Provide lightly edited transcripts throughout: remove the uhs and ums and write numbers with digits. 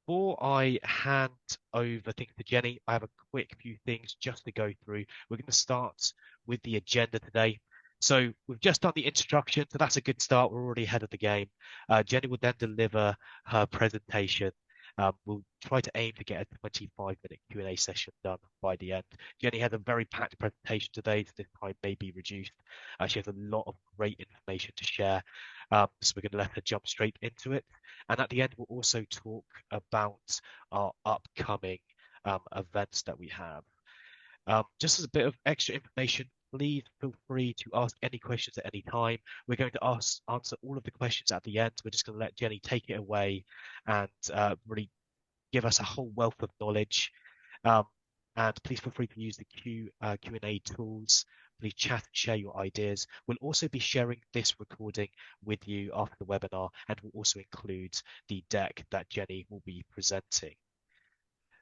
Before I hand over things to Jenny, I have a quick few things just to go through. We're going to start with the agenda today. So we've just done the introduction, so that's a good start. We're already ahead of the game. Jenny will then deliver her presentation. We'll try to aim to get a 25-minute Q&A session done by the end. Jenny had a very packed presentation today, so this time may be reduced. She has a lot of great information to share, so we're going to let her jump straight into it. And at the end, we'll also talk about our upcoming events that we have. Just as a bit of extra information, please feel free to ask any questions at any time. We're going to answer all of the questions at the end. We're just going to let Jenny take it away and really give us a whole wealth of knowledge. Um, and please feel free to use the Q&A tools. Please chat and share your ideas. We'll also be sharing this recording with you after the webinar, and we'll also include the deck that Jenny will be presenting.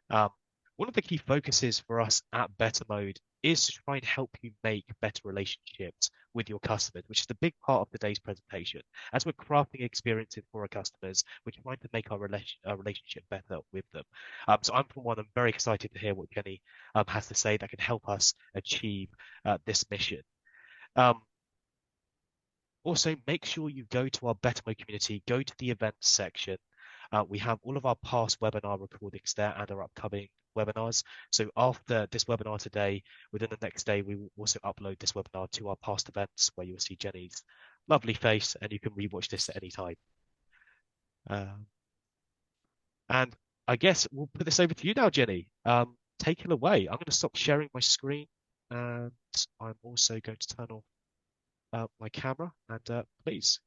One of the key focuses for us at Better Mode is to try and help you make better relationships with your customers, which is the big part of today's presentation. As we're crafting experiences for our customers, we're trying to make our relationship better with them. So I'm, for one, I'm very excited to hear what Jenny has to say that can help us achieve this mission. Also, make sure you go to our Better Mode community, go to the events section. We have all of our past webinar recordings there and our upcoming webinars. So after this webinar today, within the next day, we will also upload this webinar to our past events where you'll see Jenny's lovely face and you can rewatch this at any time. And I guess we'll put this over to you now, Jenny. Take it away. I'm going to stop sharing my screen and I'm also going to turn off my camera and please.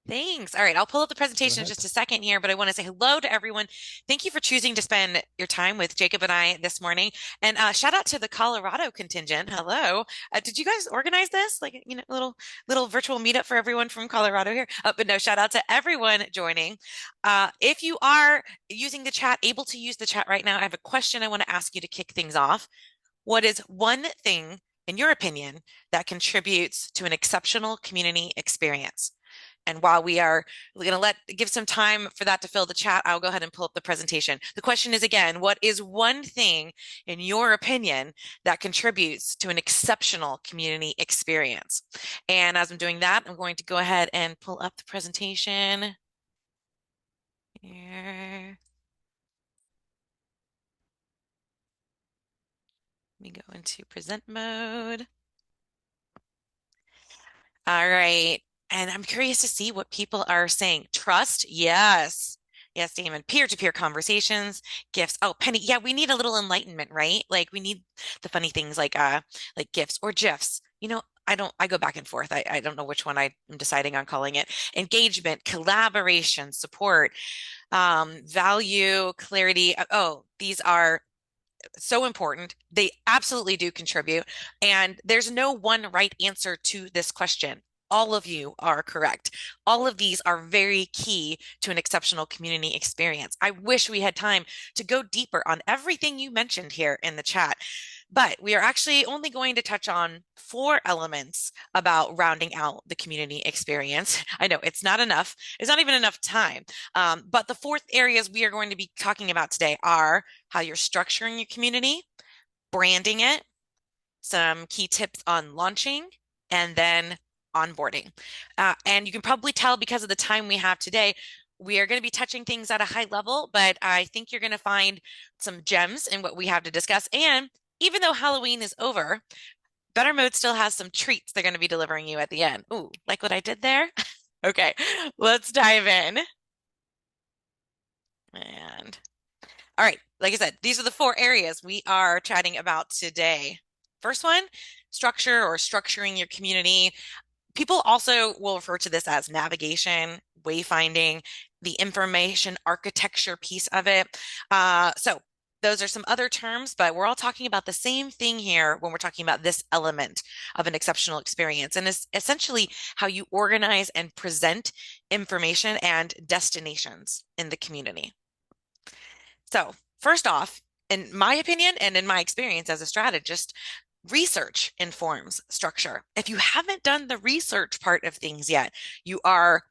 Thanks. All right, I'll pull up the Go presentation in ahead. just a second here, but I want to say hello to everyone. Thank you for choosing to spend your time with Jacob and I this morning. And shout out to the Colorado contingent. Hello. Did you guys organize this? Like, a little virtual meetup for everyone from Colorado here. But no, shout out to everyone joining. If you are using the chat, able to use the chat right now, I have a question I want to ask you to kick things off. What is one thing, in your opinion, that contributes to an exceptional community experience? And while we are going to give some time for that to fill the chat, I'll go ahead and pull up the presentation. The question is again, what is one thing in your opinion that contributes to an exceptional community experience? And as I'm doing that, I'm going to go ahead and pull up the presentation here. Let me go into present mode. All right. And I'm curious to see what people are saying. Trust, yes. Yes, Damon. Peer-to-peer conversations, gifts. Oh, Penny, yeah, we need a little enlightenment, right? Like we need the funny things like gifts or GIFs. I go back and forth. I don't know which one I'm deciding on calling it. Engagement, collaboration, support, value, clarity. Oh, these are so important. They absolutely do contribute. And there's no one right answer to this question. All of you are correct. All of these are very key to an exceptional community experience. I wish we had time to go deeper on everything you mentioned here in the chat. But we are actually only going to touch on 4 elements about rounding out the community experience. I know it's not enough. It's not even enough time. But the 4th areas we are going to be talking about today are how you're structuring your community, branding it, some key tips on launching, and then onboarding. And you can probably tell because of the time we have today, we are going to be touching things at a high level, but I think you're going to find some gems in what we have to discuss. And even though Halloween is over, Better Mode still has some treats they're going to be delivering you at the end. Ooh, like what I did there? Okay, let's dive in. And all right, like I said, these are the 4 areas we are chatting about today. First one, structure or structuring your community. People also will refer to this as navigation, wayfinding, the information architecture piece of it. So those are some other terms, but we're all talking about the same thing here when we're talking about this element of an exceptional experience. And it's essentially how you organize and present information and destinations in the community. So first off, in my opinion and in my experience as a strategist, research informs structure. If you haven't done the research part of things yet, you are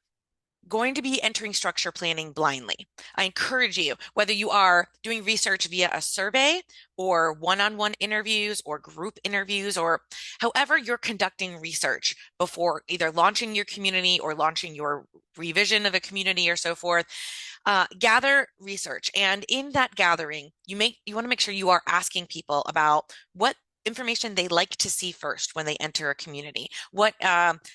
going to be entering structure planning blindly. I encourage you, whether you are doing research via a survey or one-on-one interviews or group interviews, or however you're conducting research before either launching your community or launching your revision of a community or so forth, gather research. And in that gathering, you want to make sure you are asking people about what information they like to see first when they enter a community, what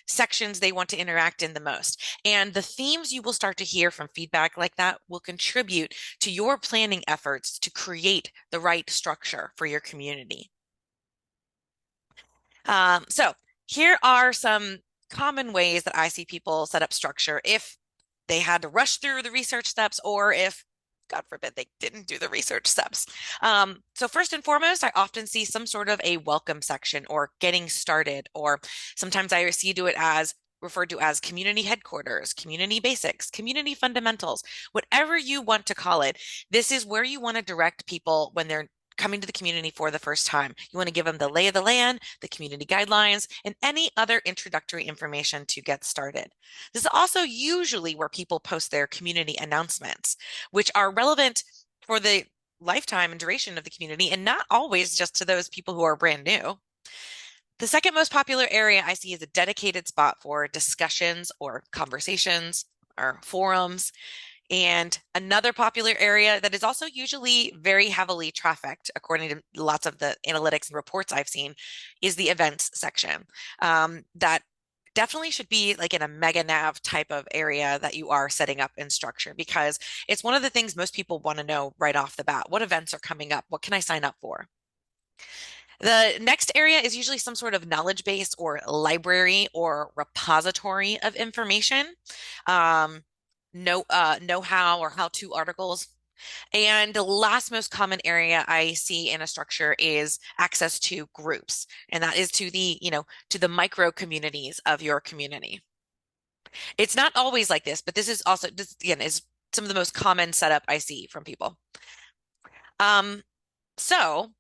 sections they want to interact in the most. And the themes you will start to hear from feedback like that will contribute to your planning efforts to create the right structure for your community. So here are some common ways that I see people set up structure if they had to rush through the research steps, or if, God forbid, they didn't do the research steps. So first and foremost, I often see some sort of a welcome section or getting started, or sometimes I see do it as referred to as community headquarters, community basics, community fundamentals, whatever you want to call it. This is where you want to direct people when they're coming to the community for the first time. You want to give them the lay of the land, the community guidelines, and any other introductory information to get started. This is also usually where people post their community announcements, which are relevant for the lifetime and duration of the community, and not always just to those people who are brand new. The second most popular area I see is a dedicated spot for discussions or conversations or forums. And another popular area that is also usually very heavily trafficked, according to lots of the analytics and reports I've seen, is the events section. That definitely should be like in a mega nav type of area that you are setting up in structure, because it's one of the things most people want to know right off the bat. What events are coming up? What can I sign up for? The next area is usually some sort of knowledge base or library or repository of information, know-how or how-to articles. And the last most common area I see in a structure is access to groups, and that is to the micro communities of your community. It's not always like this, but this again is some of the most common setup I see from people. Um, so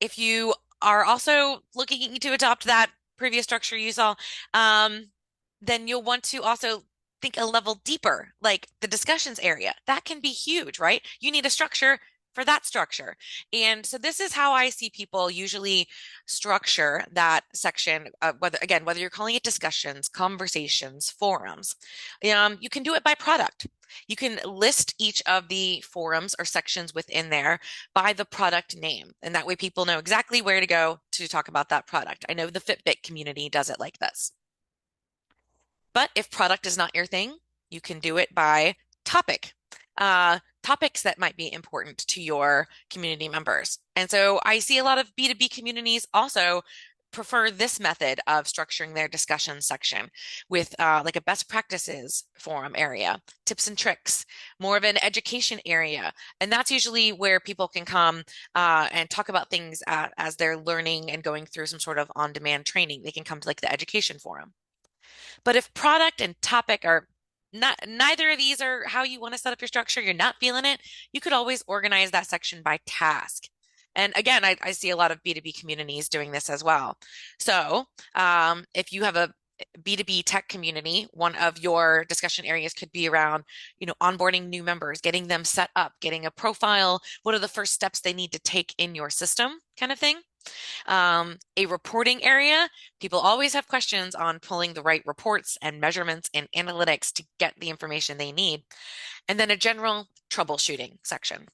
if you are also looking to adopt that previous structure you saw, then you'll want to also think a level deeper, like the discussions area. That can be huge, right? You need a structure for that structure. And so this is how I see people usually structure that section, whether you're calling it discussions, conversations, forums. You can do it by product. You can list each of the forums or sections within there by the product name. And that way people know exactly where to go to talk about that product. I know the Fitbit community does it like this. But if product is not your thing, you can do it by topic, topics that might be important to your community members. And so I see a lot of B2B communities also prefer this method of structuring their discussion section with like a best practices forum area, tips and tricks, more of an education area. And that's usually where people can come and talk about things as they're learning and going through some sort of on-demand training. They can come to like the education forum. But if product and topic are neither of these are how you want to set up your structure, you're not feeling it, you could always organize that section by task. And again, I see a lot of B2B communities doing this as well. So if you have a B2B tech community, one of your discussion areas could be around, onboarding new members, getting them set up, getting a profile. What are the first steps they need to take in your system, kind of thing. A reporting area, people always have questions on pulling the right reports and measurements and analytics to get the information they need. And then a general troubleshooting section.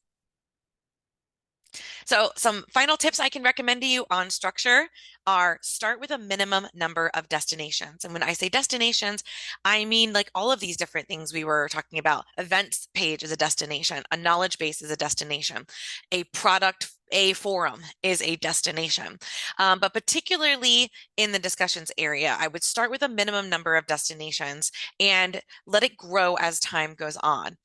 So some final tips I can recommend to you on structure are start with a minimum number of destinations. And when I say destinations, I mean like all of these different things we were talking about. Events page is a destination, a knowledge base is a destination, a forum is a destination. But particularly in the discussions area, I would start with a minimum number of destinations and let it grow as time goes on.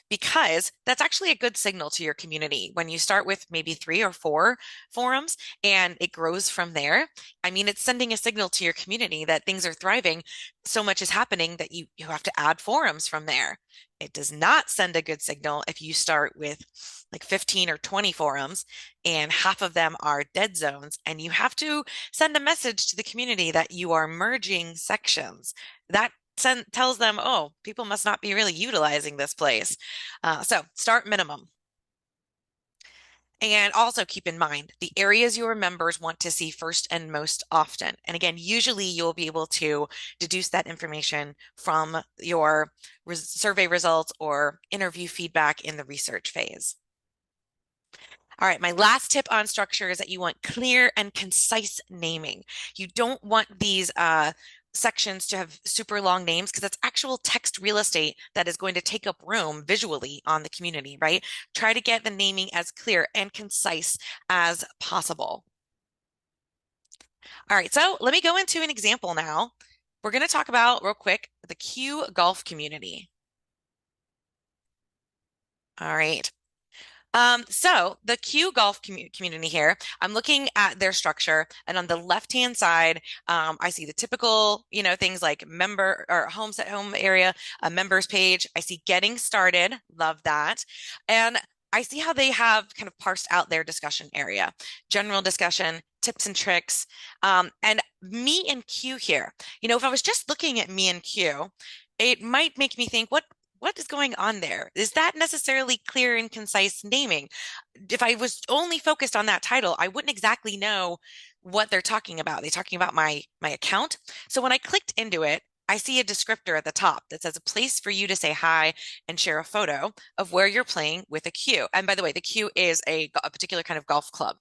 Because that's actually a good signal to your community. When you start with maybe 3 or 4 forums and it grows from there, I mean, it's sending a signal to your community that things are thriving. So much is happening that you have to add forums from there. It does not send a good signal if you start with like 15 or 20 forums and half of them are dead zones, and you have to send a message to the community that you are merging sections. That tells them, oh, people must not be really utilizing this place. So start minimum. And also keep in mind the areas your members want to see first and most often. And again, usually you'll be able to deduce that information from your survey results or interview feedback in the research phase. All right, my last tip on structure is that you want clear and concise naming. You don't want these sections to have super long names because that's actual text real estate that is going to take up room visually on the community, right? Try to get the naming as clear and concise as possible. All right, so let me go into an example now. We're going to talk about real quick the Q golf community. All right. So the Q Golf community here, I'm looking at their structure, and on the left-hand side, I see the typical, things like member or homes at home area, a members page. I see getting started, love that, and I see how they have kind of parsed out their discussion area, general discussion, tips and tricks, and me and Q here. If I was just looking at me and Q, it might make me think, what is going on there? Is that necessarily clear and concise naming? If I was only focused on that title, I wouldn't exactly know what they're talking about. They're talking about my account. So when I clicked into it, I see a descriptor at the top that says a place for you to say hi and share a photo of where you're playing with a cue. And by the way, the cue is a particular kind of golf club.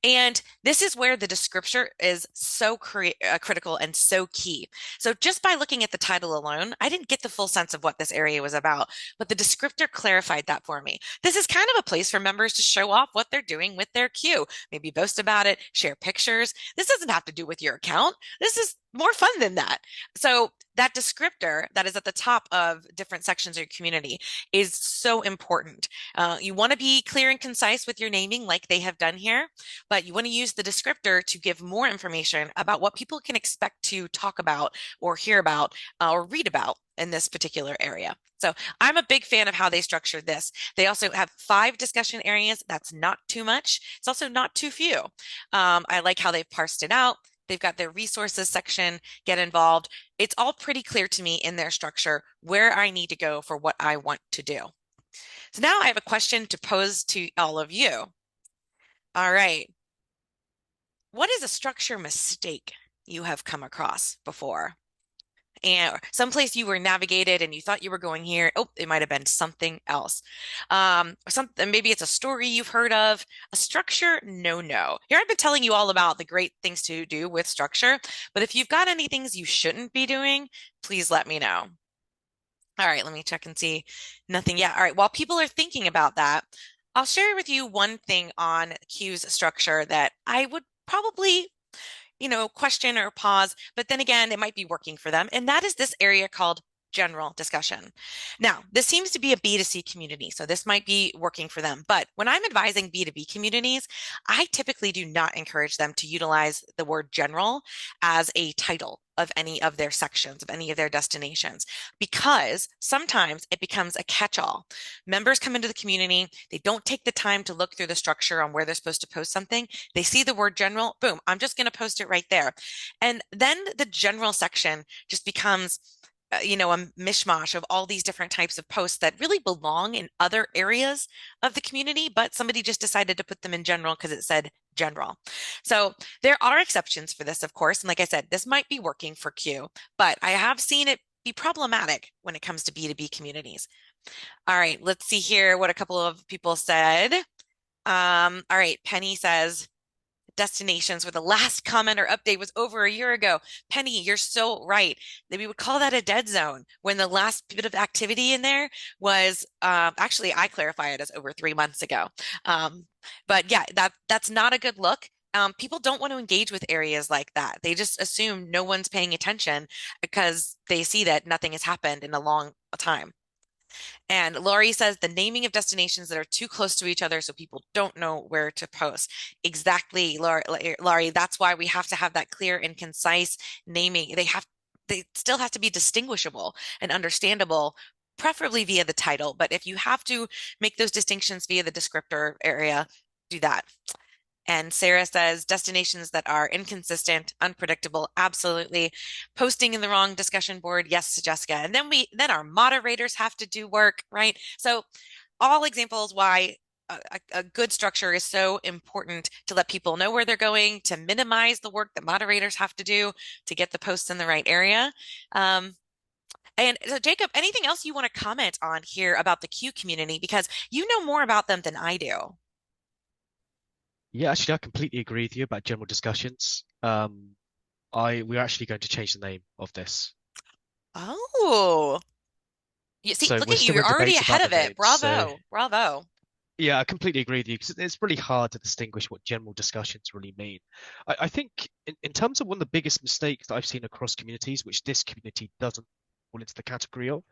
And this is where the descriptor is so critical and so key. So just by looking at the title alone, I didn't get the full sense of what this area was about, but the descriptor clarified that for me. This is kind of a place for members to show off what they're doing with their queue, maybe boast about it, share pictures. This doesn't have to do with your account. This is more fun than that. So that descriptor that is at the top of different sections of your community is so important. You want to be clear and concise with your naming like they have done here, but you want to use the descriptor to give more information about what people can expect to talk about or hear about or read about in this particular area. So I'm a big fan of how they structured this. They also have 5 discussion areas. That's not too much. It's also not too few. I like how they've parsed it out. They've got their resources section, get involved. It's all pretty clear to me in their structure where I need to go for what I want to do. So now I have a question to pose to all of you. All right. What is a structure mistake you have come across before? And someplace you were navigated and you thought you were going here. Oh, it might have been something else. Something, maybe it's a story you've heard of. A structure, no. Here I've been telling you all about the great things to do with structure, but if you've got any things you shouldn't be doing, please let me know. All right, let me check and see. Nothing yet. All right, while people are thinking about that, I'll share with you one thing on Q's structure that I would probably question or pause, but then again, it might be working for them. And that is this area called general discussion. Now, this seems to be a B2C community, so this might be working for them. But when I'm advising B2B communities, I typically do not encourage them to utilize the word general as a title of any of their sections, of any of their destinations, because sometimes it becomes a catch-all. Members come into the community, they don't take the time to look through the structure on where they're supposed to post something. They see the word general, boom, I'm just going to post it right there. And then the general section just becomes a mishmash of all these different types of posts that really belong in other areas of the community, but somebody just decided to put them in general because it said general. So there are exceptions for this, of course. And like I said, this might be working for Q, but I have seen it be problematic when it comes to B2B communities. All right, let's see here what a couple of people said. All right, Penny says, destinations where the last comment or update was over a year ago. Penny, you're so right. We would call that a dead zone when the last bit of activity in there was actually I clarify it as over 3 months ago. But yeah, that's not a good look. People don't want to engage with areas like that. They just assume no one's paying attention because they see that nothing has happened in a long time. And Laurie says the naming of destinations that are too close to each other so people don't know where to post. Exactly, Laurie, that's why we have to have that clear and concise naming. They still have to be distinguishable and understandable, preferably via the title. But if you have to make those distinctions via the descriptor area, do that. And Sarah says destinations that are inconsistent, unpredictable, absolutely. Posting in the wrong discussion board, yes, Jessica. And then our moderators have to do work, right? So all examples why a good structure is so important to let people know where they're going, to minimize the work that moderators have to do to get the posts in the right area. Um, and so, Jacob, anything else you want to comment on here about the Q community? Because you know more about them than I do. Yeah, actually, I completely agree with you about general discussions. We're actually going to change the name of this. Oh, you see, So look we're at you. still You're in already debates ahead about the of it. name. So Bravo. Bravo. yeah, I completely agree with you because it's really hard to distinguish what general discussions really mean. I think in terms of one of the biggest mistakes that I've seen across communities, which this community doesn't fall into the category of,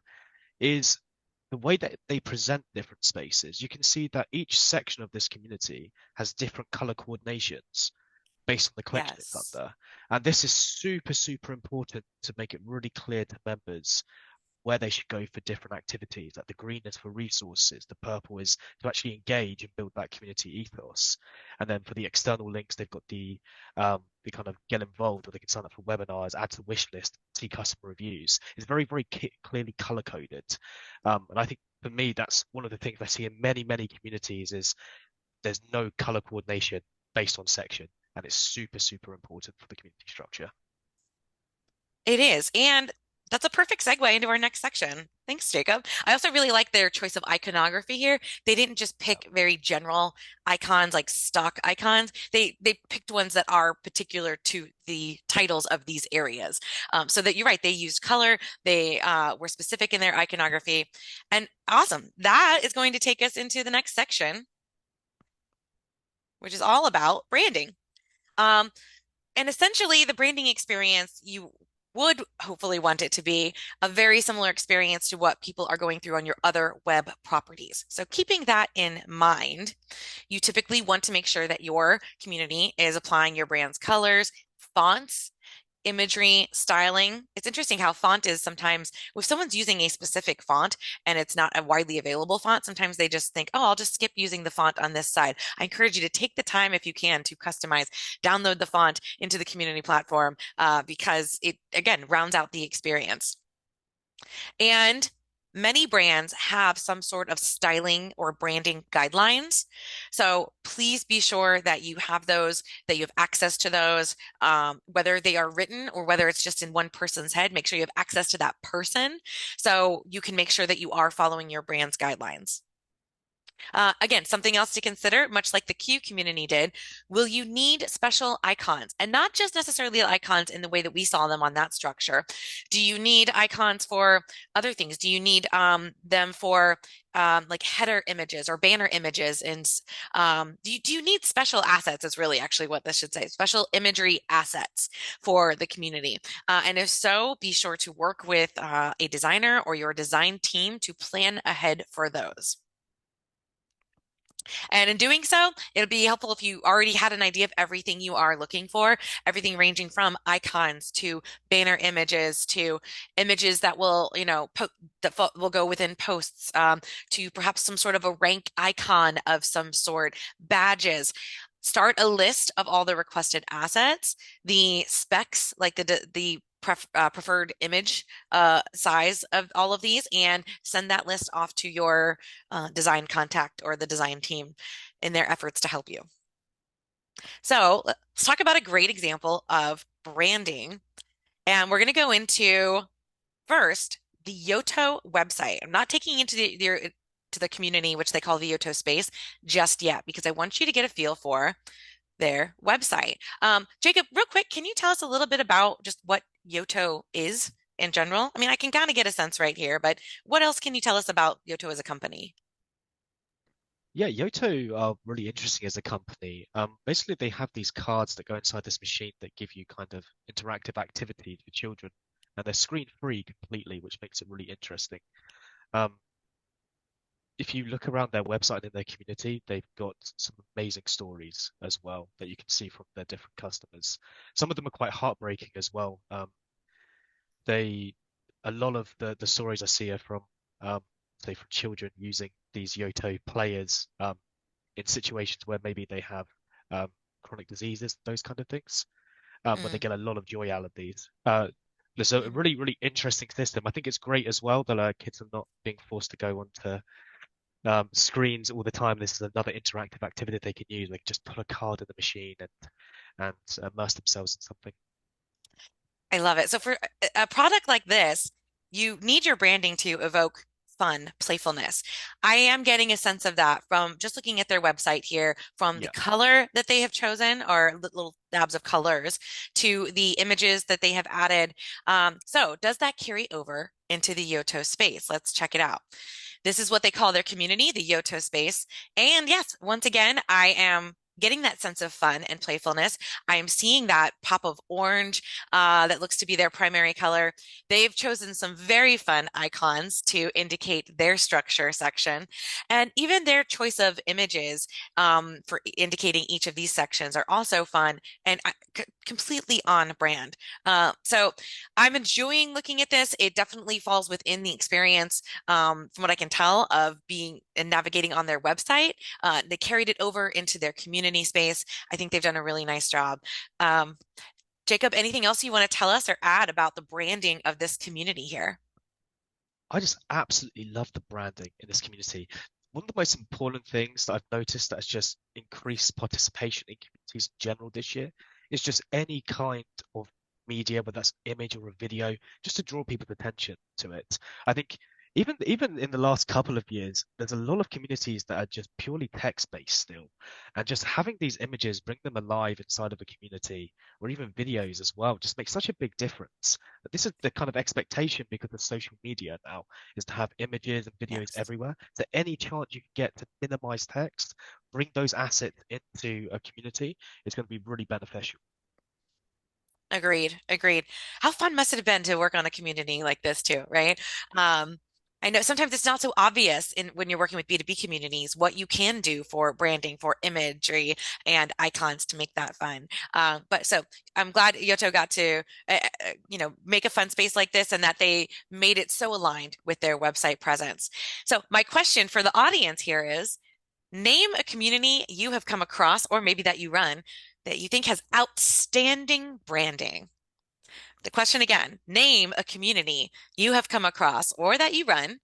is the way that they present different spaces. You can see that each section of this community has different color coordinations based on the collection it's Yes. under. And this is super, super important to make it really clear to members where they should go for different activities. Like the green is for resources, the purple is to actually engage and build that community ethos. And then for the external links, they've got the kind of get involved, or they can sign up for webinars, add to the wish list, see customer reviews. It's very, very clearly color coded. And I think for me, that's one of the things I see in many, many communities is there's no color coordination based on section. And it's super, super important for the community structure. It is. And that's a perfect segue into our next section. Thanks, Jacob. I also really like their choice of iconography here. They didn't just Yeah. pick very general icons like stock icons. They picked ones that are particular to the titles of these areas. So that you're right, they used color, they were specific in their iconography. And awesome. That is going to take us into the next section, which is all about branding. Um, And essentially, the branding experience, you would hopefully want it to be a very similar experience to what people are going through on your other web properties. So, keeping that in mind, you typically want to make sure that your community is applying your brand's colors, fonts, imagery, styling. It's interesting how font is sometimes, if someone's using a specific font and it's not a widely available font, sometimes they just think, oh, I'll just skip using the font on this side. I encourage you to take the time if you can to customize, download the font into the community platform because it, again, rounds out the experience. And many brands have some sort of styling or branding guidelines. So please be sure that you have those, that you have access to those, whether they are written or whether it's just in one person's head. Make sure you have access to that person so you can make sure that you are following your brand's guidelines. Again, something else to consider, much like the Q community did, will you need special icons? And not just necessarily icons in the way that we saw them on that structure. Do you need icons for other things? Do you need them for like header images or banner images? And do you need special assets? Is really actually what this should say, special imagery assets for the community. And if so, be sure to work with a designer or your design team to plan ahead for those. And in doing so, it'll be helpful if you already had an idea of everything you are looking for, everything ranging from icons to banner images to images that will, will go within posts, to perhaps some sort of a rank icon of some sort, badges. Start a list of all the requested assets, the specs, like the preferred image size of all of these, and send that list off to your design contact or the design team in their efforts to help you. So let's talk about a great example of branding. And we're going to go into first the Yoto website. I'm not taking you into to the community, which they call the Yoto space, just yet, because I want you to get a feel for their website. Jacob, real quick, can you tell us a little bit about just what Yoto is in general? I mean, I can kind of get a sense right here, but what else can you tell us about Yoto as a company? Yeah, Yoto are really interesting as a company. Basically, they have these cards that go inside this machine that give you kind of interactive activities for children, and they're screen free completely, which makes it really interesting. Um, if you look around their website and in their community, they've got some amazing stories as well that you can see from their different customers. Some of them are quite heartbreaking as well. They, a lot of the stories I see are from, say, from children using these Yoto players in situations where maybe they have chronic diseases, those kind of things, where they Mm, get a lot of joy out of these. There's a mm. really, really interesting system. I think it's great as well that kids are not being forced to go onto screens all the time. This is another interactive activity they can use. They can just put a card in the machine and immerse themselves in something. I love it. So for a product like this, you need your branding to evoke fun, playfulness. I am getting a sense of that from just looking at their website here, from the Yeah. color that they have chosen, or little dabs of colors, to the images that they have added. So does that carry over into the Yoto space? Let's check it out. This is what they call their community, the Yoto space. And yes, once again, I am getting that sense of fun and playfulness. I am seeing that pop of orange that looks to be their primary color. They've chosen some very fun icons to indicate their structure section. And even their choice of images for indicating each of these sections are also fun and completely on brand. So I'm enjoying looking at this. It definitely falls within the experience, from what I can tell, of being and navigating on their website. They carried it over into their community space. I think they've done a really nice job. Um, Jacob, anything else you want to tell us or add about the branding of this community here? I just absolutely love the branding in this community. One of the most important things that I've noticed that has just increased participation in communities in general this year is just any kind of media, whether that's image or a video, just to draw people's attention to it. I think even in the last couple of years, there's a lot of communities that are just purely text-based still. And just having these images, bring them alive inside of a community, or even videos as well, just makes such a big difference. But this is the kind of expectation because of social media now is to have images and videos Yes. everywhere. So any chance you can get to minimize text, bring those assets into a community, is going to be really beneficial. Agreed. Agreed. How fun must it have been to work on a community like this too, right? Um, I know sometimes it's not so obvious in when you're working with B2B communities what you can do for branding, for imagery and icons to make that fun. But so I'm glad Yoto got to, make a fun space like this and that they made it so aligned with their website presence. So my question for the audience here is, name a community you have come across, or maybe that you run, that you think has outstanding branding. The question again, name a community you have come across or that you run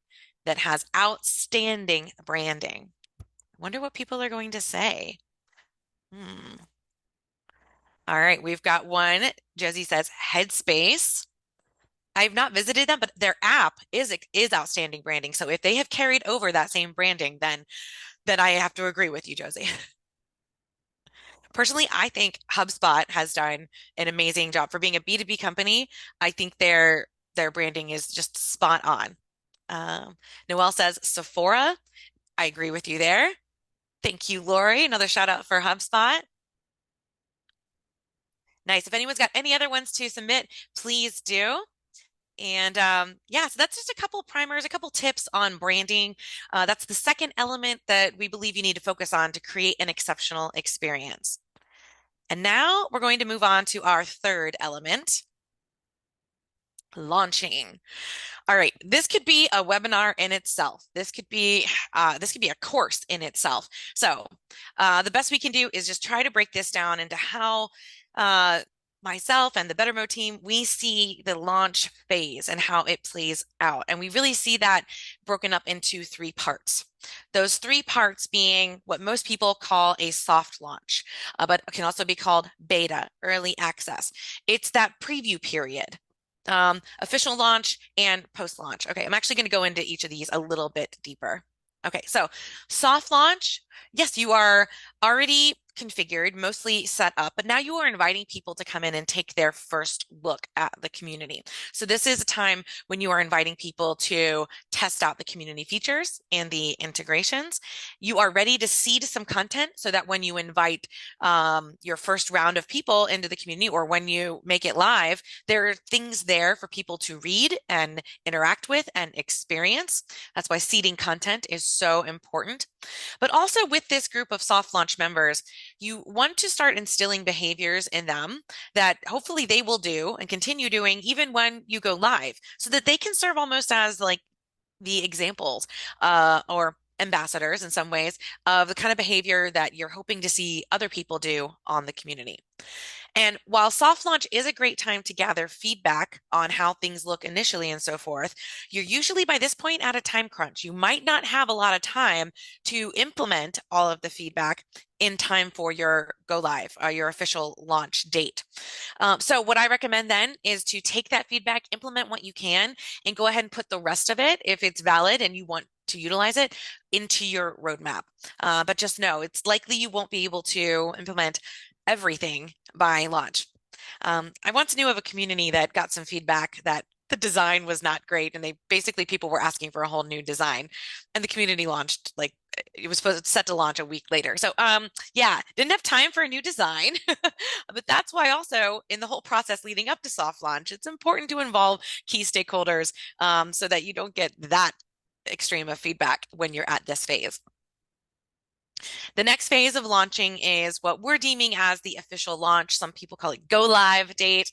that has outstanding branding. I wonder what people are going to say. Hmm. All right, we've got one. Josie says Headspace. I've not visited them, but their app is outstanding branding. So if they have carried over that same branding, then I have to agree with you, Josie. Personally, I think HubSpot has done an amazing job for being a B2B company. I think their branding is just spot on. Noelle says Sephora. I agree with you there. Thank you, Lori. Another shout out for HubSpot. Nice. If anyone's got any other ones to submit, please do. And yeah, so that's just a couple primers, a couple tips on branding. That's the second element that we believe you need to focus on to create an exceptional experience. And now we're going to move on to our third element, launching. All right, this could be a webinar in itself. This could be a course in itself. So the best we can do is just try to break this down into how uh, myself and the BetterMo team, we see the launch phase and how it plays out. And we really see that broken up into three parts. Those three parts being what most people call a soft launch, but can also be called beta, early access. It's that preview period, official launch and post launch. Okay, I'm actually going to go into each of these a little bit deeper. Okay, so soft launch, yes, you are already configured, mostly set up, but now you are inviting people to come in and take their first look at the community. So this is a time when you are inviting people to test out the community features and the integrations. You are ready to seed some content so that when you invite your first round of people into the community, or when you make it live, there are things there for people to read and interact with and experience. That's why seeding content is so important. But also with this group of soft launch members, you want to start instilling behaviors in them that hopefully they will do and continue doing even when you go live, so that they can serve almost as like the examples, or ambassadors in some ways of the kind of behavior that you're hoping to see other people do on the community. And while soft launch is a great time to gather feedback on how things look initially and so forth, you're usually by this point at a time crunch. You might not have a lot of time to implement all of the feedback in time for your go live, your official launch date. So what I recommend then is to take that feedback, implement what you can, and go ahead and put the rest of it, if it's valid and you want to utilize it, into your roadmap. But just know it's likely you won't be able to implement everything by launch. I once knew of a community that got some feedback that the design was not great, and they basically people were asking for a whole new design, and the community launched like it was supposed set to launch a week later. So yeah, didn't have time for a new design. But that's why also in the whole process leading up to soft launch, it's important to involve key stakeholders so that you don't get that extreme of feedback when you're at this phase. The next phase of launching is what we're deeming as the official launch. Some people call it go live date.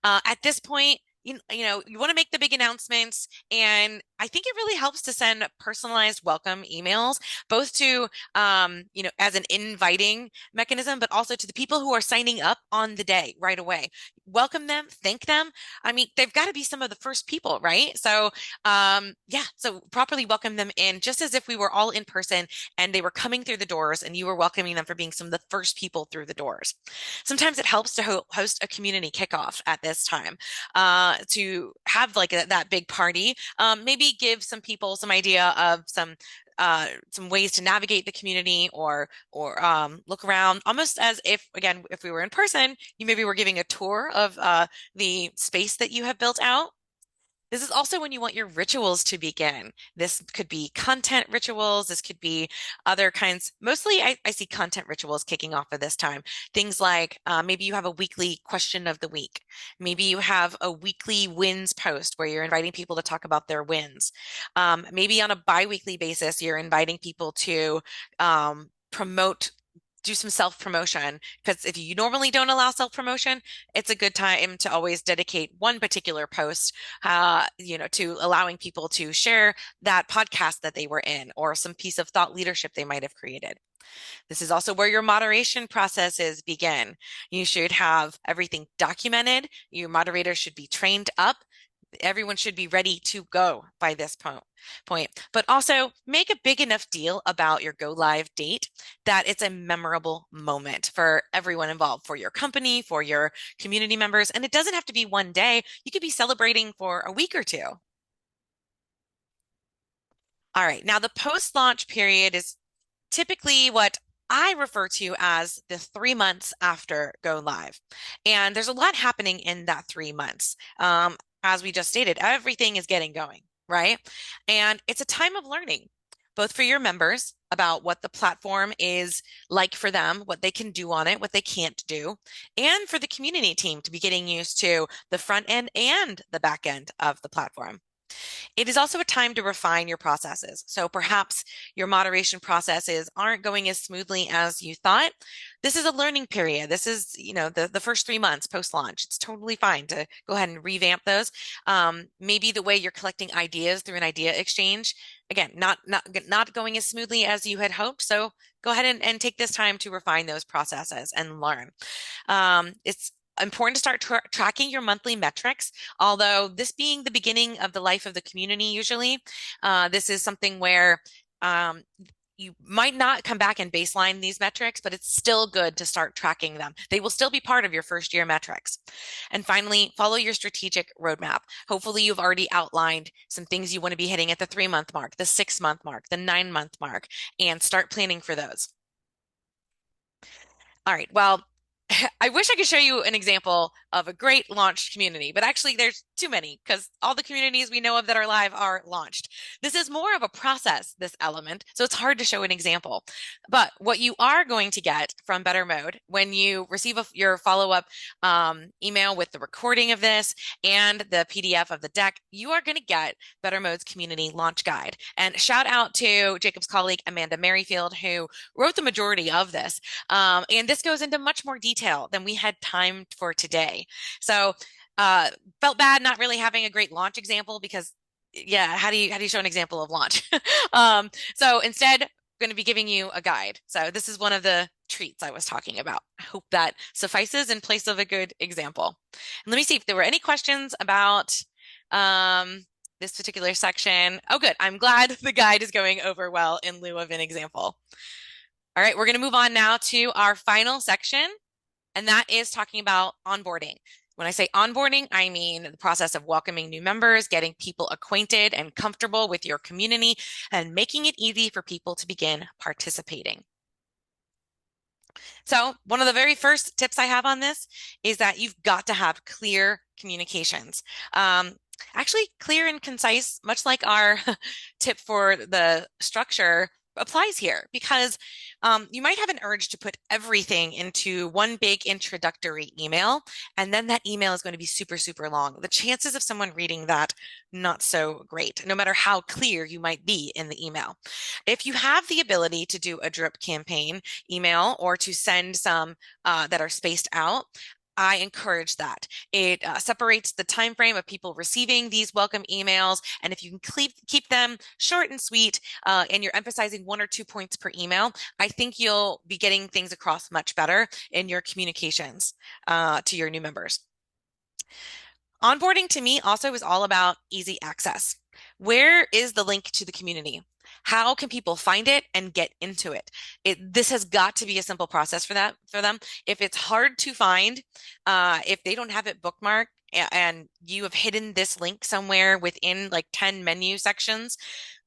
At this point, you want to make the big announcements, and I think it really helps to send personalized welcome emails, both to as an inviting mechanism, but also to the people who are signing up on the day right away. Welcome them, thank them. I mean, they've got to be some of the first people, right? So yeah, so properly welcome them in, just as if we were all in person and they were coming through the doors and you were welcoming them for being some of the first people through the doors. Sometimes it helps to host a community kickoff at this time to have like that big party. Maybe give some people some idea of some ways to navigate the community or look around, almost as if, again, if we were in person, you maybe were giving a tour of the space that you have built out. This is also when you want your rituals to begin. This could be content rituals. This could be other kinds. Mostly, I see content rituals kicking off at this time. Things like maybe you have a weekly question of the week. Maybe you have a weekly wins post where you're inviting people to talk about their wins. Maybe on a bi-weekly basis, you're inviting people to promote do some self-promotion, because if you normally don't allow self-promotion, it's a good time to always dedicate one particular post, to allowing people to share that podcast that they were in or some piece of thought leadership they might have created. This is also where your moderation processes begin. You should have everything documented. Your moderator should be trained up. Everyone should be ready to go by this point. But also make a big enough deal about your go live date that it's a memorable moment for everyone involved, for your company, for your community members. And it doesn't have to be one day. You could be celebrating for a week or two. All right. Now, the post-launch period is typically what I refer to as the 3 months after go live. And there's a lot happening in that 3 months. As we just stated, everything is getting going, right? And it's a time of learning, both for your members about what the platform is like for them, what they can do on it, what they can't do, and for the community team to be getting used to the front end and the back end of the platform. It is also a time to refine your processes. So perhaps your moderation processes aren't going as smoothly as you thought. This is a learning period. This is, the first 3 months post-launch. It's totally fine to go ahead and revamp those. Maybe the way you're collecting ideas through an idea exchange, again, not going as smoothly as you had hoped. So go ahead and take this time to refine those processes and learn. It's important to start tracking your monthly metrics, although this being the beginning of the life of the community, usually, this is something where you might not come back and baseline these metrics, but it's still good to start tracking them. They will still be part of your first year metrics. And finally, follow your strategic roadmap. Hopefully, you've already outlined some things you want to be hitting at the 3 month mark, the 6 month mark, the 9 month mark, and start planning for those. All right. Well, I wish I could show you an example of a great launched community, but actually there's too many because all the communities we know of that are live are launched. This is more of a process, this element, so it's hard to show an example. But what you are going to get from Better Mode when you receive your follow-up email with the recording of this and the PDF of the deck, you are going to get Better Mode's community launch guide. And shout out to Jacob's colleague, Amanda Merrifield, who wrote the majority of this. And this goes into much more detail than we had time for today. So felt bad not really having a great launch example because yeah, how do you show an example of launch? So instead, I'm going to be giving you a guide. So this is one of the treats I was talking about. I hope that suffices in place of a good example. And let me see if there were any questions about um, this particular section. Oh, good. I'm glad the guide is going over well in lieu of an example. All right, we're going to move on now to our final section, and that is talking about onboarding. When I say onboarding, I mean the process of welcoming new members, getting people acquainted and comfortable with your community, and making it easy for people to begin participating. So, one of the very first tips I have on this is that you've got to have clear communications. Um, Actually, clear and concise, much like our tip for the structure applies here because you might have an urge to put everything into one big introductory email, and then that email is going to be super, super long. The chances of someone reading that, not so great, no matter how clear you might be in the email. If you have the ability to do a drip campaign, email or to send some that are spaced out, I encourage that. It separates the time frame of people receiving these welcome emails, and if you can keep them short and sweet, and you're emphasizing 1 or 2 points per email, I think you'll be getting things across much better in your communications to your new members. Onboarding to me also is all about easy access. Where is the link to the community? How can people find it and get into it? This has got to be a simple process for them. If it's hard to find, if they don't have it bookmarked and you have hidden this link somewhere within like 10 menu sections,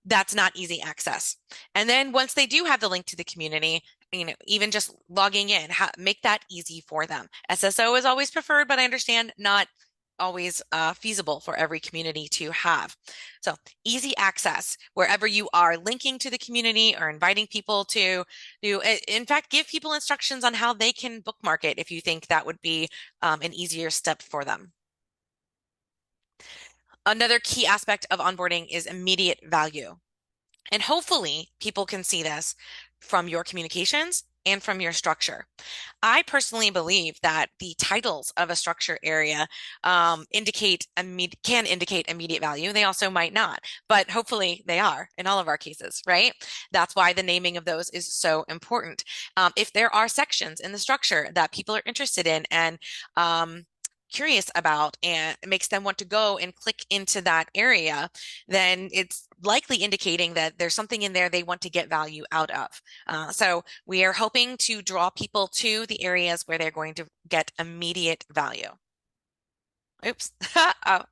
that's not easy access. And then once they do have the link to the community, even just logging in, make that easy for them. SSO is always preferred, but I understand not always feasible for every community to have. So easy access wherever you are linking to the community or inviting people to do, in fact, give people instructions on how they can bookmark it if you think that would be an easier step for them. Another key aspect of onboarding is immediate value. And hopefully people can see this from your communications and from your structure. I personally believe that the titles of a structure area can indicate immediate value. They also might not, but hopefully they are in all of our cases, right? That's why the naming of those is so important. If there are sections in the structure that people are interested in and curious about and it makes them want to go and click into that area, then it's likely indicating that there's something in there they want to get value out of. So we are hoping to draw people to the areas where they're going to get immediate value. Oops. Oh,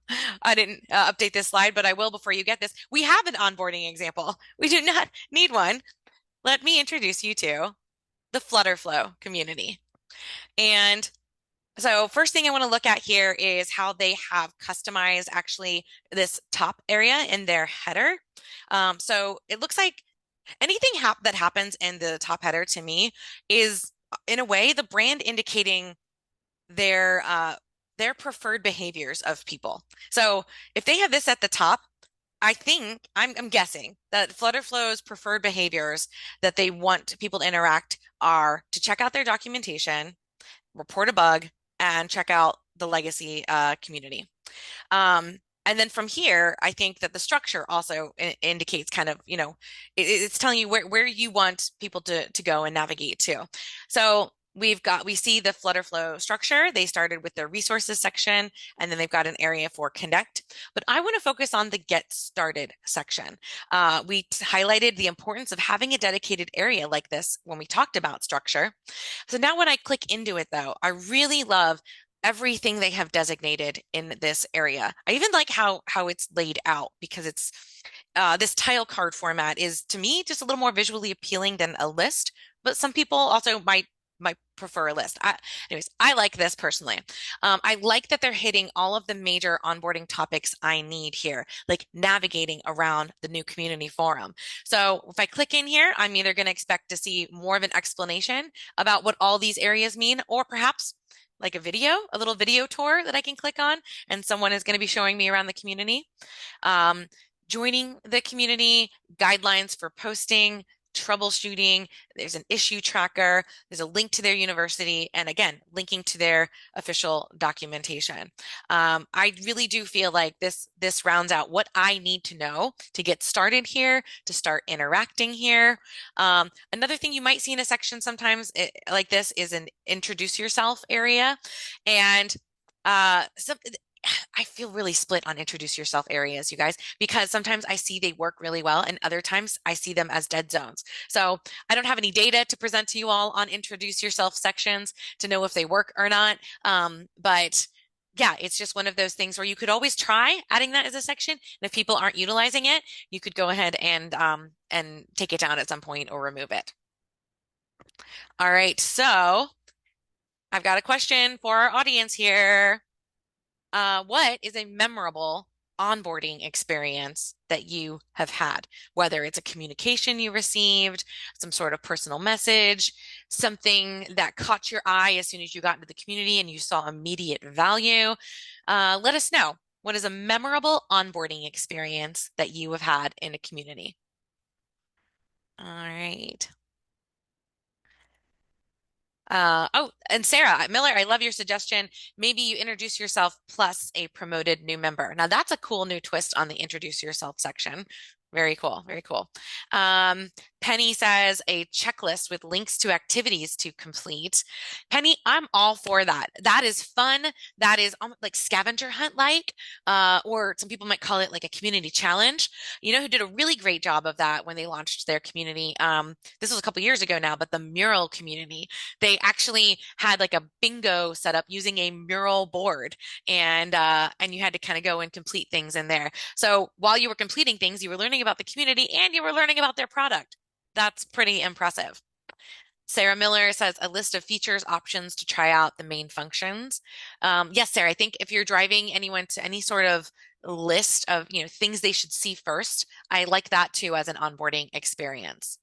I didn't update this slide, but I will before you get this. We have an onboarding example. We do not need one. Let me introduce you to the Flutterflow community. And so first thing I want to look at here is how they have customized actually this top area in their header. So it looks like anything that happens in the top header to me is in a way the brand indicating their uh, their preferred behaviors of people. So if they have this at the top, I think I'm guessing that Flutterflow's preferred behaviors that they want people to interact are to check out their documentation, report a bug, and check out the legacy community. And then from here, I think that the structure also indicates kind of, it's telling you where you want people to go and navigate to. So we see the Flutterflow structure. They started with their resources section, and then they've got an area for connect. But I want to focus on the get started section. We highlighted the importance of having a dedicated area like this when we talked about structure. So now when I click into it though, I really love everything they have designated in this area. I even like how it's laid out because it's this tile card format is to me just a little more visually appealing than a list, but some people also might prefer a list. Anyways, I like this personally. I like that they're hitting all of the major onboarding topics I need here, like navigating around the new community forum. So if I click in here, I'm either going to expect to see more of an explanation about what all these areas mean, or perhaps like a little video tour that I can click on, and someone is going to be showing me around the community. Um, Joining the community, guidelines for posting, troubleshooting. There's an issue tracker. There's a link to their university, and again, linking to their official documentation. I really do feel like this rounds out what I need to know to get started here, to start interacting here. Another thing you might see in a section sometimes like this is an introduce yourself area, and some I feel really split on introduce yourself areas, you guys, because sometimes I see they work really well and other times I see them as dead zones. So I don't have any data to present to you all on introduce yourself sections to know if they work or not. But yeah, it's just one of those things where you could always try adding that as a section. And if people aren't utilizing it, you could go ahead and take it down at some point or remove it. All right, so I've got a question for our audience here. What is a memorable onboarding experience that you have had? Whether it's a communication you received, some sort of personal message, something that caught your eye as soon as you got into the community and you saw immediate value. Let us know. What is a memorable onboarding experience that you have had in a community? All right. Oh, and Sarah Miller, I love your suggestion. Maybe you introduce yourself plus a promoted new member. Now that's a cool new twist on the introduce yourself section. Very cool. Very cool. Penny says a checklist with links to activities to complete. Penny, I'm all for that. That is fun. That is like scavenger hunt like, or some people might call it like a community challenge. You know who did a really great job of that when they launched their community? This was a couple years ago now, but the mural community. They actually had like a bingo set up using a mural board, and you had to kind of go and complete things in there. So while you were completing things, you were learning about the community and you were learning about their product. That's pretty impressive. Sarah Miller says a list of features, options to try out the main functions. Yes, Sarah, I think if you're driving anyone to any sort of list of, things they should see first, I like that too as an onboarding experience.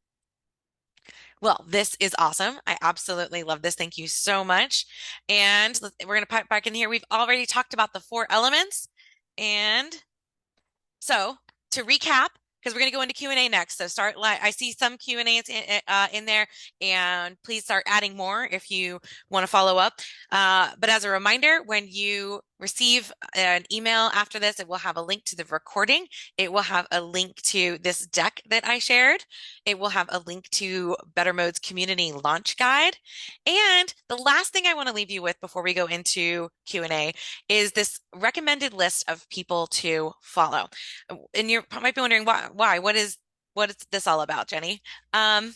Well, this is awesome. I absolutely love this. Thank you so much. And we're going to pipe back in here. We've already talked about the four elements. And so to recap, because we're going to go into Q&A next. So I see some Q&As in there, and please start adding more if you want to follow up. But as a reminder, when you receive an email after this, it will have a link to the recording. It will have a link to this deck that I shared. It will have a link to Better Mode's community launch guide. And the last thing I want to leave you with before we go into Q&A is this recommended list of people to follow. And you might be wondering why? What is this all about, Jenny? Oh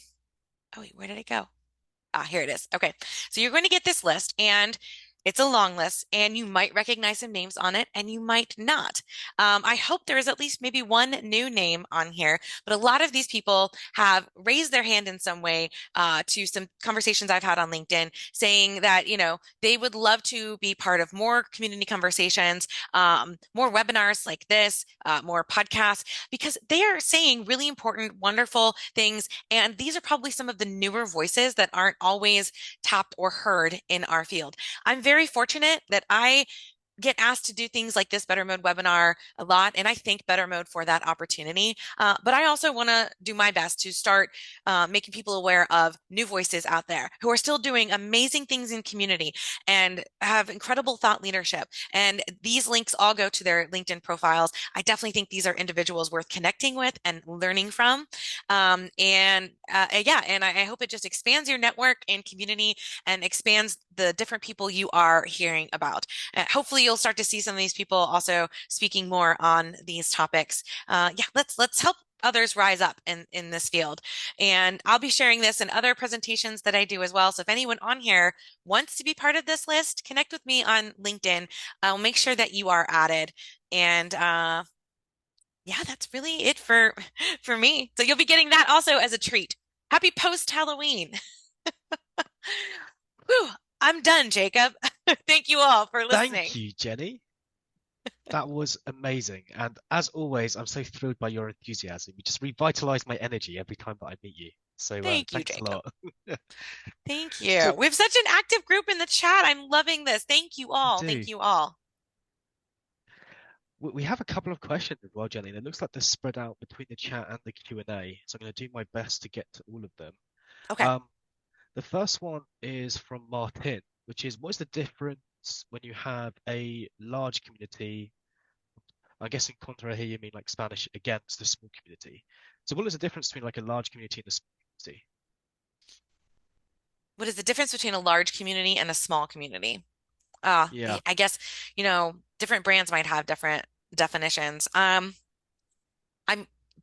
wait, where did it go? Ah, here it is. Okay. So you're going to get this list, and it's a long list, and you might recognize some names on it, and you might not. I hope there is at least maybe one new name on here, but a lot of these people have raised their hand in some way to some conversations I've had on LinkedIn saying that, they would love to be part of more community conversations, more webinars like this, more podcasts, because they are saying really important, wonderful things. And these are probably some of the newer voices that aren't always tapped or heard in our field. I'm very fortunate that I get asked to do things like this Better Mode webinar a lot, and I thank Better Mode for that opportunity. But I also want to do my best to start making people aware of new voices out there who are still doing amazing things in community and have incredible thought leadership. And these links all go to their LinkedIn profiles. I definitely think these are individuals worth connecting with and learning from. And I hope it just expands your network and community and expands the different people you are hearing about. Hopefully you'll start to see some of these people also speaking more on these topics. Let's help others rise up in this field. And I'll be sharing this in other presentations that I do as well. So if anyone on here wants to be part of this list, connect with me on LinkedIn. I'll make sure that you are added. And yeah, that's really it for me. So you'll be getting that also as a treat. Happy post Halloween. Whew, I'm done, Jacob. Thank you all for Thank listening. you, Jenny. That was amazing. And as always, I'm so thrilled by your enthusiasm. You just revitalize my energy every time that I meet you. So Thank you, thanks a Jacob. lot. Thank you. So We have such an active group in the chat. I'm loving this. Thank you we all. do. Thank you all. We have a couple of questions as well, Jenny. And it looks like they're spread out between the chat and the Q&A. So I'm going to do my best to get to all of them. Okay. Um, the first one is from Martin, which is what is the difference when you have a large community? I'm guessing contra here you mean like Spanish against the small community. So what is the difference between like a large community and a small community? What is the difference between a large community and a small community? Yeah. I guess, different brands might have different definitions. I'm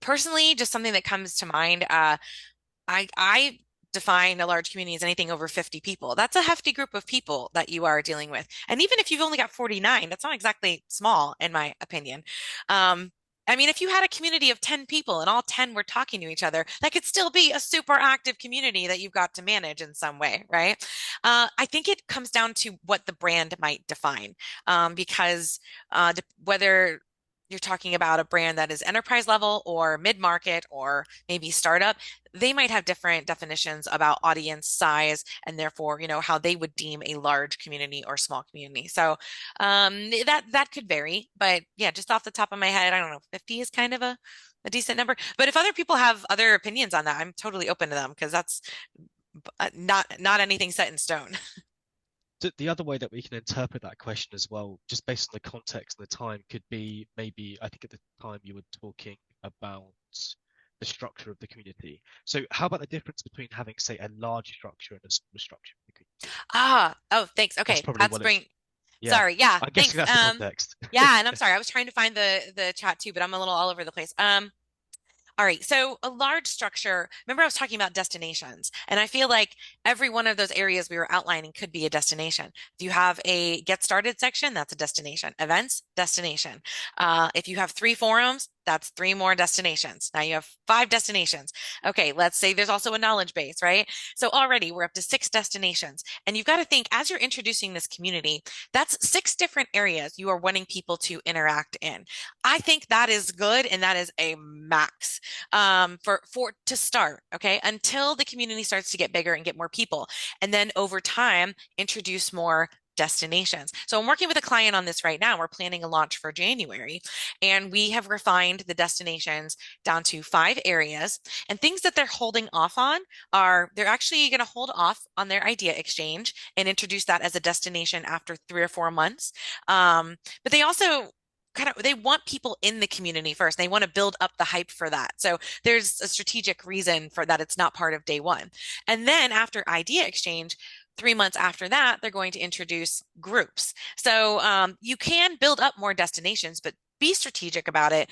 personally just something that comes to mind. I define a large community as anything over 50 people. That's a hefty group of people that you are dealing with. And even if you've only got 49, that's not exactly small, in my opinion. Um, I mean, if you had a community of 10 people and all 10 were talking to each other, that could still be a super active community that you've got to manage in some way, right? I think it comes down to what the brand might define, because whether you're talking about a brand that is enterprise level or mid-market or maybe startup, they might have different definitions about audience size and therefore, how they would deem a large community or small community. So that could vary. But yeah, just off the top of my head, I don't know, 50 is kind of a decent number. But if other people have other opinions on that, I'm totally open to them because that's not anything set in stone. The other way that we can interpret that question as well, just based on the context and the time, could be maybe, I think at the time you were talking about the structure of the community. So how about the difference between having, say, a large structure and a smaller structure of the community? Oh, thanks. That's Okay, probably that's what it's, bring. yeah. Sorry. Yeah, I'm guessing thanks. that's the context. Yeah, and I'm sorry. I was trying to find the chat too, but I'm a little all over the place. All right. So a large structure, remember I was talking about destinations, and I feel like every one of those areas we were outlining could be a destination. If you have a get started section, that's a destination. Events, destination. If you have three forums, that's three more destinations. Now you have five destinations. Okay, let's say there's also a knowledge base, right? So already we're up to six destinations. And you've got to think as you're introducing this community, that's six different areas you are wanting people to interact in. I think that is good and that is a max for to start, okay, until the community starts to get bigger and get more people, and then over time introduce more destinations. So I'm working with a client on this right now. We're planning a launch for January, and we have refined the destinations down to five areas. And things that they're holding off on are they're actually going to hold off on their idea exchange and introduce that as a destination after 3 or 4 months. But they also they want people in the community first. They want to build up the hype for that. So there's a strategic reason for that. It's not part of day one. And then after idea exchange, 3 months after that, they're going to introduce groups. So you can build up more destinations, but be strategic about it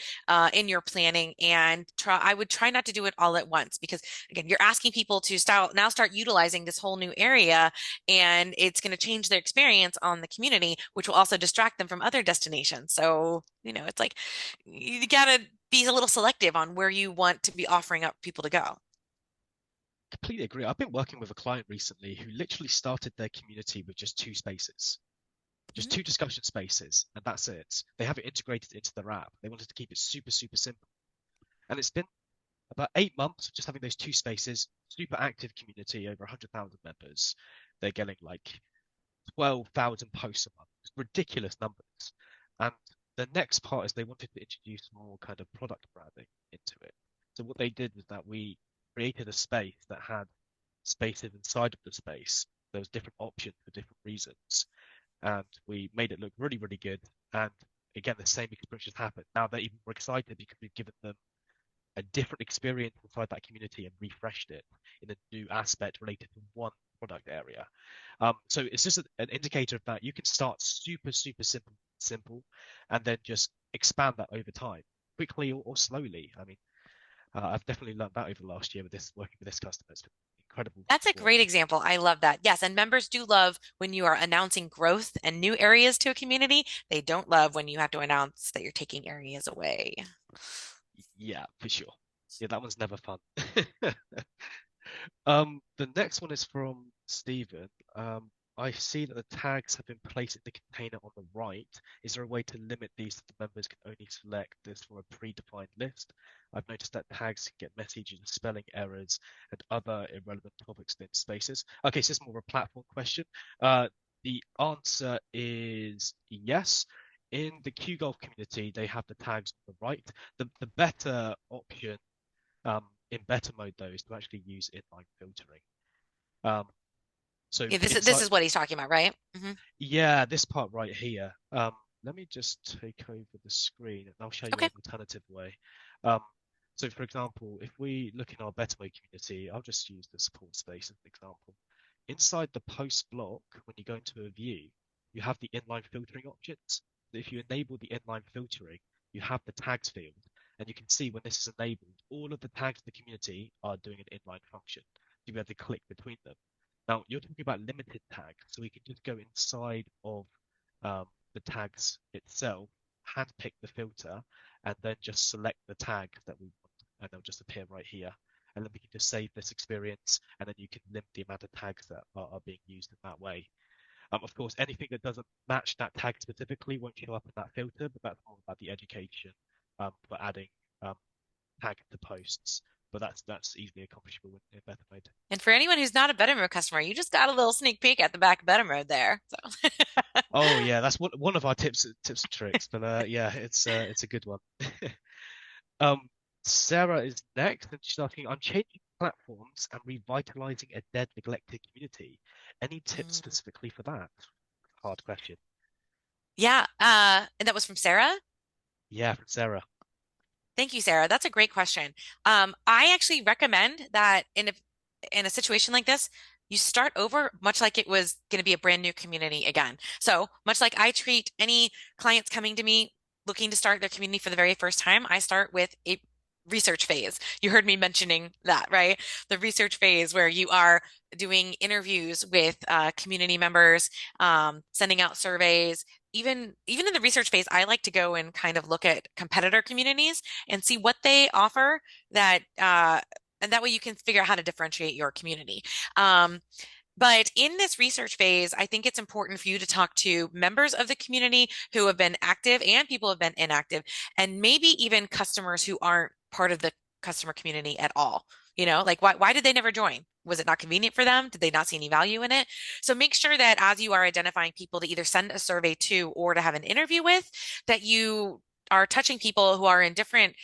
in your planning and try. I would try not to do it all at once because again, you're asking people to start utilizing this whole new area, and it's going to change their experience on the community, which will also distract them from other destinations. So, it's like you got to be a little selective on where you want to be offering up people to go. Completely agree. I've been working with a client recently who literally started their community with just two spaces, just Mhm. two discussion spaces, and that's it. They have it integrated into their app. They wanted to keep it super, super simple. And it's been about 8 months just having those two spaces, super active community, over 100,000 members. They're getting like 12,000 posts a month. It's ridiculous numbers. And the next part is they wanted to introduce more kind of product branding into it. So what they did was that we created a space that had spaces inside of the space. There was different options for different reasons. And we made it look really, really good. And again, the same experience just happened. Now they're even more excited because we've given them a different experience inside that community and refreshed it in a new aspect related to one product area. So it's just an indicator of that you can start super, super simple, and then just expand that over time, quickly or slowly. I mean, I've definitely learned that over the last year with this working with this customer. It's been incredible That's a support. great example. I love that. Yes, and members do love when you are announcing growth and new areas to a community. They don't love when you have to announce that you're taking areas away. Yeah, for sure. Yeah, that one's never fun. The next one is from Stephen. I see that the tags have been placed in the container on the right. Is there a way to limit these so the members can only select this from a predefined list? I've noticed that tags can get messy due to spelling errors and other irrelevant topics within spaces. Okay, so it's more of a platform question. The answer is yes. in the Q Golf community, they have the tags on the right. The better option in better mode though is to actually use inline filtering. Um, so Yeah, this inside, is what he's talking about, right? yeah, this part right here. Let me just take over the screen and I'll show you Okay. an alternative way. Um, so for example, if we look in our better mode community, I'll just use the support space as an example. Inside the post block, when you go into a view, you have the inline filtering options. So if you enable the inline filtering, you have the tags field, and you can see when this is enabled, all of the tags in the community are doing an inline function. You'll be able to click between them. Now, you're talking about limited tags, so we can just go inside of the tags itself, handpick the filter, and then just select the tag that we want, and they'll just appear right here. And then we can just save this experience, and then you can limit the amount of tags that are being used in that way. Of course, anything that doesn't match that tag specifically won't show up in that filter, but that's more about the education for adding um, tag to posts. But that's easily accomplishable in better mode. And for anyone who's not a Better Mode customer, you just got a little sneak peek at the back of Better Mode there. So Oh yeah, that's one of our tips and tricks. But yeah, it's a good one. Um, Sarah is next, and she's asking, I'm changing platforms and revitalizing a dead, neglected community. Any tips Mm. specifically for that? Hard question. Yeah, and that was from Sarah. Yeah, from Sarah. Thank you, Sarah. That's a great question. I actually recommend that in a situation like this, you start over much like it was going to be a brand new community again. So much like I treat any clients coming to me looking to start their community for the very first time, I start with a research phase. You heard me mentioning that, right? The research phase where you are doing interviews with community members, sending out surveys. Even in the research phase, I like to go and kind of look at competitor communities and see what they offer that and that way you can figure out how to differentiate your community. Um, but in this research phase, I think it's important for you to talk to members of the community who have been active and people who have been inactive, and maybe even customers who aren't part of the customer community at all. You know, like why did they never join? Was it not convenient for them? Did they not see any value in it? So make sure that as you are identifying people to either send a survey to or to have an interview with, that you are touching people who are in different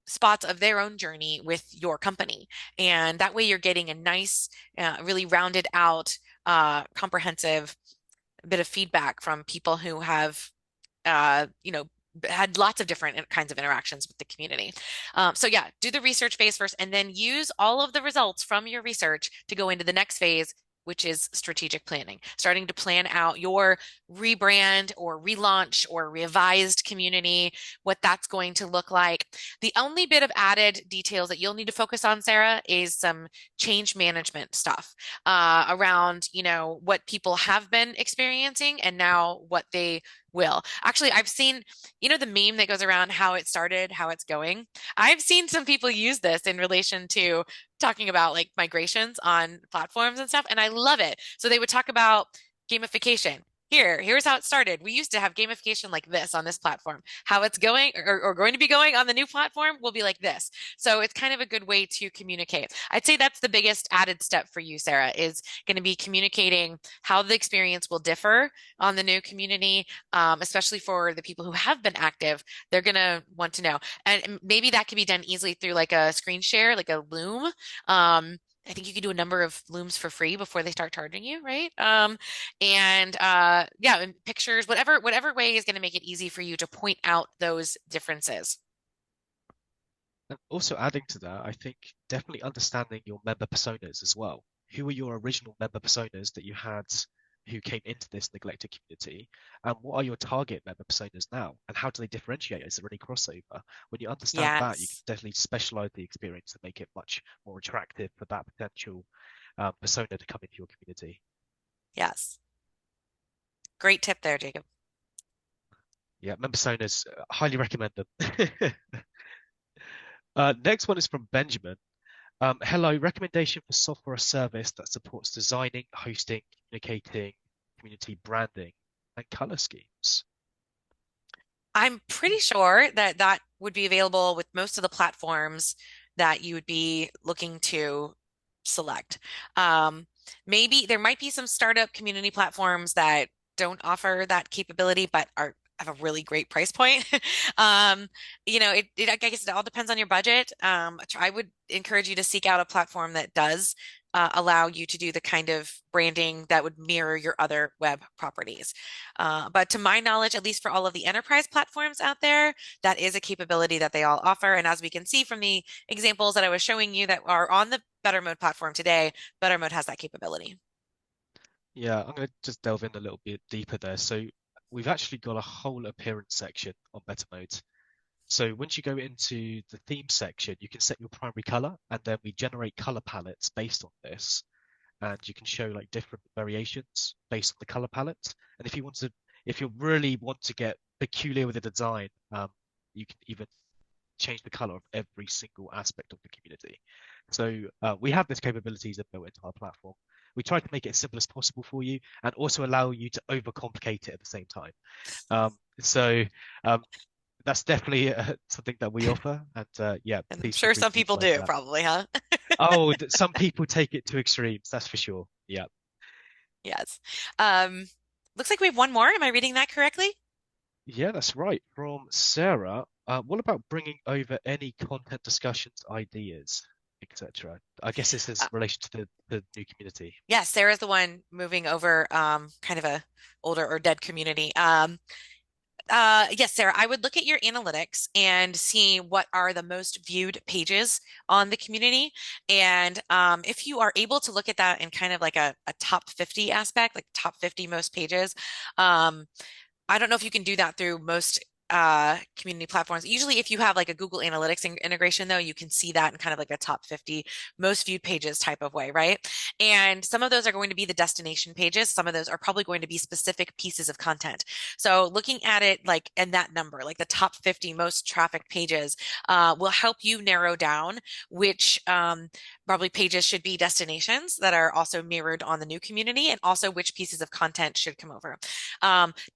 spots of their own journey with your company. And that way you're getting a nice, really rounded out, comprehensive bit of feedback from people who have, you know, had lots of different kinds of interactions with the community. So yeah, do the research phase first and then use all of the results from your research to go into the next phase, which is strategic planning, starting to plan out your rebrand or relaunch or revised community, what that's going to look like. The only bit of added details that you'll need to focus on, Sarah, is some change management stuff around, you know, what people have been experiencing and now what they will. Actually, I've seen, you know, the meme that goes around how it started, how it's going. I've seen some people use this in relation to talking about like migrations on platforms and stuff, and I love it. So they would talk about gamification. Here's how it started. We used to have gamification like this on this platform. How it's going or going to be going on the new platform will be like this. So it's kind of a good way to communicate. I'd say that's the biggest added step for you, Sarah, is going to be communicating how the experience will differ on the new community, especially for the people who have been active. They're going to want to know. And maybe that could be done easily through like a screen share, like a Loom. I think you can do a number of looms for free before they start charging you, right? And yeah, and pictures, whatever way is going to make it easy for you to point out those differences. And also adding to that, I think definitely understanding your member personas as well. Who are your original member personas that you had who came into this neglected community? And what are your target member personas now? And how do they differentiate? Is there any crossover? When you understand that, you can Yes. definitely specialize the experience and make it much more attractive for that potential persona to come into your community. Yes. Great tip there, Jacob. Yeah, member personas, highly recommend them. Next one is from Benjamin. Hello, recommendation for software or service that supports designing, hosting, communicating, community branding, and color schemes. I'm pretty sure that that would be available with most of the platforms that you would be looking to select. Um, Maybe there might be some startup community platforms that don't offer that capability, but are have a really great price point. Um, I guess it all depends on your budget. I would encourage you to seek out a platform that does allow you to do the kind of branding that would mirror your other web properties. But to my knowledge, at least for all of the enterprise platforms out there, that is a capability that they all offer. And as we can see from the examples that I was showing you that are on the Better Mode platform today, Better Mode has that capability. Yeah, I'm going to just delve in a little bit deeper there. So we've actually got a whole appearance section on Better Mode. So once you go into the theme section, you can set your primary color, and then we generate color palettes based on this. And you can show like different variations based on the color palette. And if you really want to get peculiar with the design, you can even change the color of every single aspect of the community. So we have these capabilities built into our platform. We try to make it as simple as possible for you and also allow you to overcomplicate it at the same time. So um, that's definitely something that we offer. And yeah, And I'm please feel sure free some to people utilize do, that. probably, huh? Oh, some people take it to extremes, that's for sure. Yeah. Yes. Um, looks like we have one more. Am I reading that correctly? Yeah, that's right. From Sarah, what about bringing over any content discussions, ideas, etc.? I guess this is relation to the new community. Yes, Sarah's the one moving over, kind of a older or dead community. Yes, Sarah, I would look at your analytics and see what are the most viewed pages on the community. And if you are able to look at that in kind of like a top 50 aspect, like top 50 most pages, um, I don't know if you can do that through most community platforms. Usually, if you have like a Google Analytics integration, though, you can see that in kind of like a top 50 most viewed pages type of way, right? And some of those are going to be the destination pages. Some of those are probably going to be specific pieces of content. So looking at it like in that number, like the top 50 most trafficked pages, will help you narrow down which probably pages should be destinations that are also mirrored on the new community, and also which pieces of content should come over.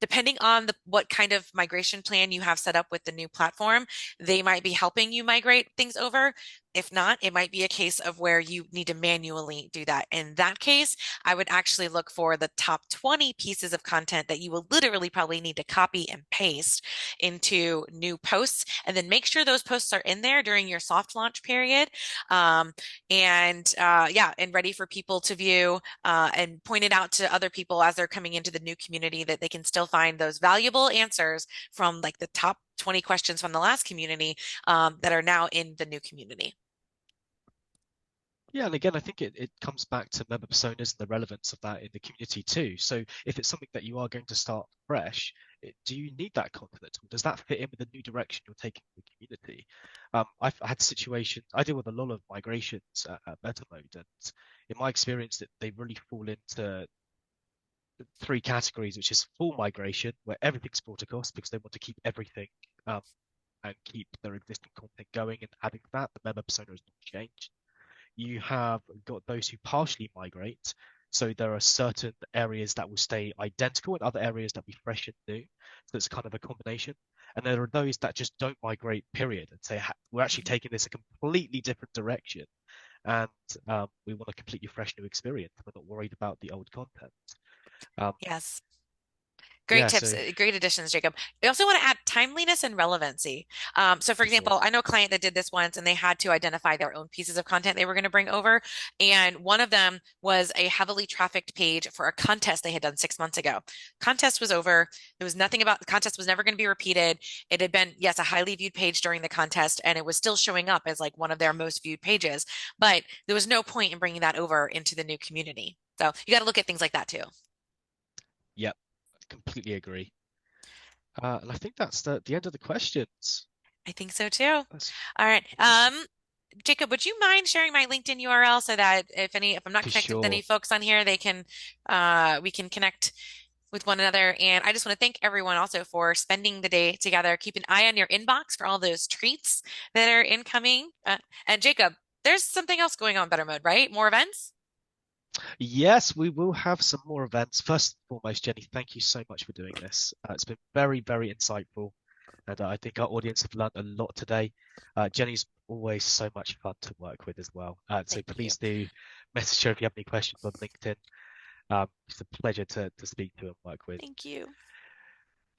Depending on what kind of migration plan you have set up with the new platform, they might be helping you migrate things over. If not, it might be a case of where you need to manually do that. In that case, I would actually look for the top 20 pieces of content that you will literally probably need to copy and paste into new posts, and then make sure those posts are in there during your soft launch period. Um, yeah, and ready for people to view, and point it out to other people as they're coming into the new community that they can still find those valuable answers from like the top 20 questions from the last community, that are now in the new community. Yeah, and again, I think it comes back to member personas and the relevance of that in the community too. So if it's something that you are going to start fresh, do you need that content? Does that fit in with the new direction you're taking the community? I've had situations, I deal with a lot of migrations at Meta Mode, and in my experience, that they really fall into three categories, which is full migration, where everything's brought across because they want to keep everything um, and keep their existing content going and adding to that. The member persona has not changed. You have got those who partially migrate. So there are certain areas that will stay identical and other areas that will be fresh and new. So it's kind of a combination. And there are those that just don't migrate, period, and say, we're actually Mhm. taking this a completely different direction. And we want a completely fresh new experience. We're not worried about the old content. Um, Yes. Great yeah, tips, so great additions, Jacob. I also want to add timeliness and relevancy. So, for for sure. example, I know a client that did this once, and they had to identify their own pieces of content they were going to bring over. And one of them was a heavily trafficked page for a contest they had done 6 months ago. Contest was over. There was nothing about the contest was never going to be repeated. It had been, yes, a highly viewed page during the contest, and it was still showing up as like one of their most viewed pages. But there was no point in bringing that over into the new community. So you got to look at things like that too. Yep, completely agree. And I think that's the end of the questions. I think so too. That's All right. awesome. Jacob, would you mind sharing my LinkedIn URL so that if I'm not For connected with any sure. folks on here, we can connect with one another. And I just want to thank everyone also for spending the day together. Keep an eye on your inbox for all those treats that are incoming. And Jacob, there's something else going on Better Mode, right? More events? Yes, we will have some more events. First and foremost, Jenny, thank you so much for doing this. It's been very, very insightful, and I think our audience have learned a lot today. Jenny's always so much fun to work with as well. So Thank you. please do message her if you have any questions on LinkedIn. It's a pleasure to speak to and work with. Thank you.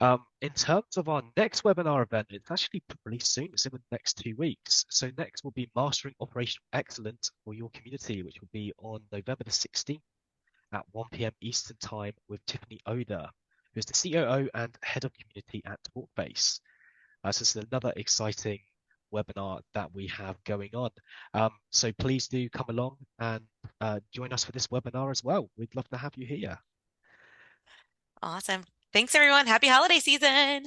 In terms of our next webinar event, it's actually pretty soon. It's in the next 2 weeks. So next will be Mastering Operational Excellence for your community, which will be on November the 16th at 1 p.m. Eastern Time with Tiffany Oder, who's the COO and Head of Community at Talkbase. So this is another exciting webinar that we have going on. So please do come along and join us for this webinar as well. We'd love to have you here. Awesome. Thanks, everyone. Happy holiday season.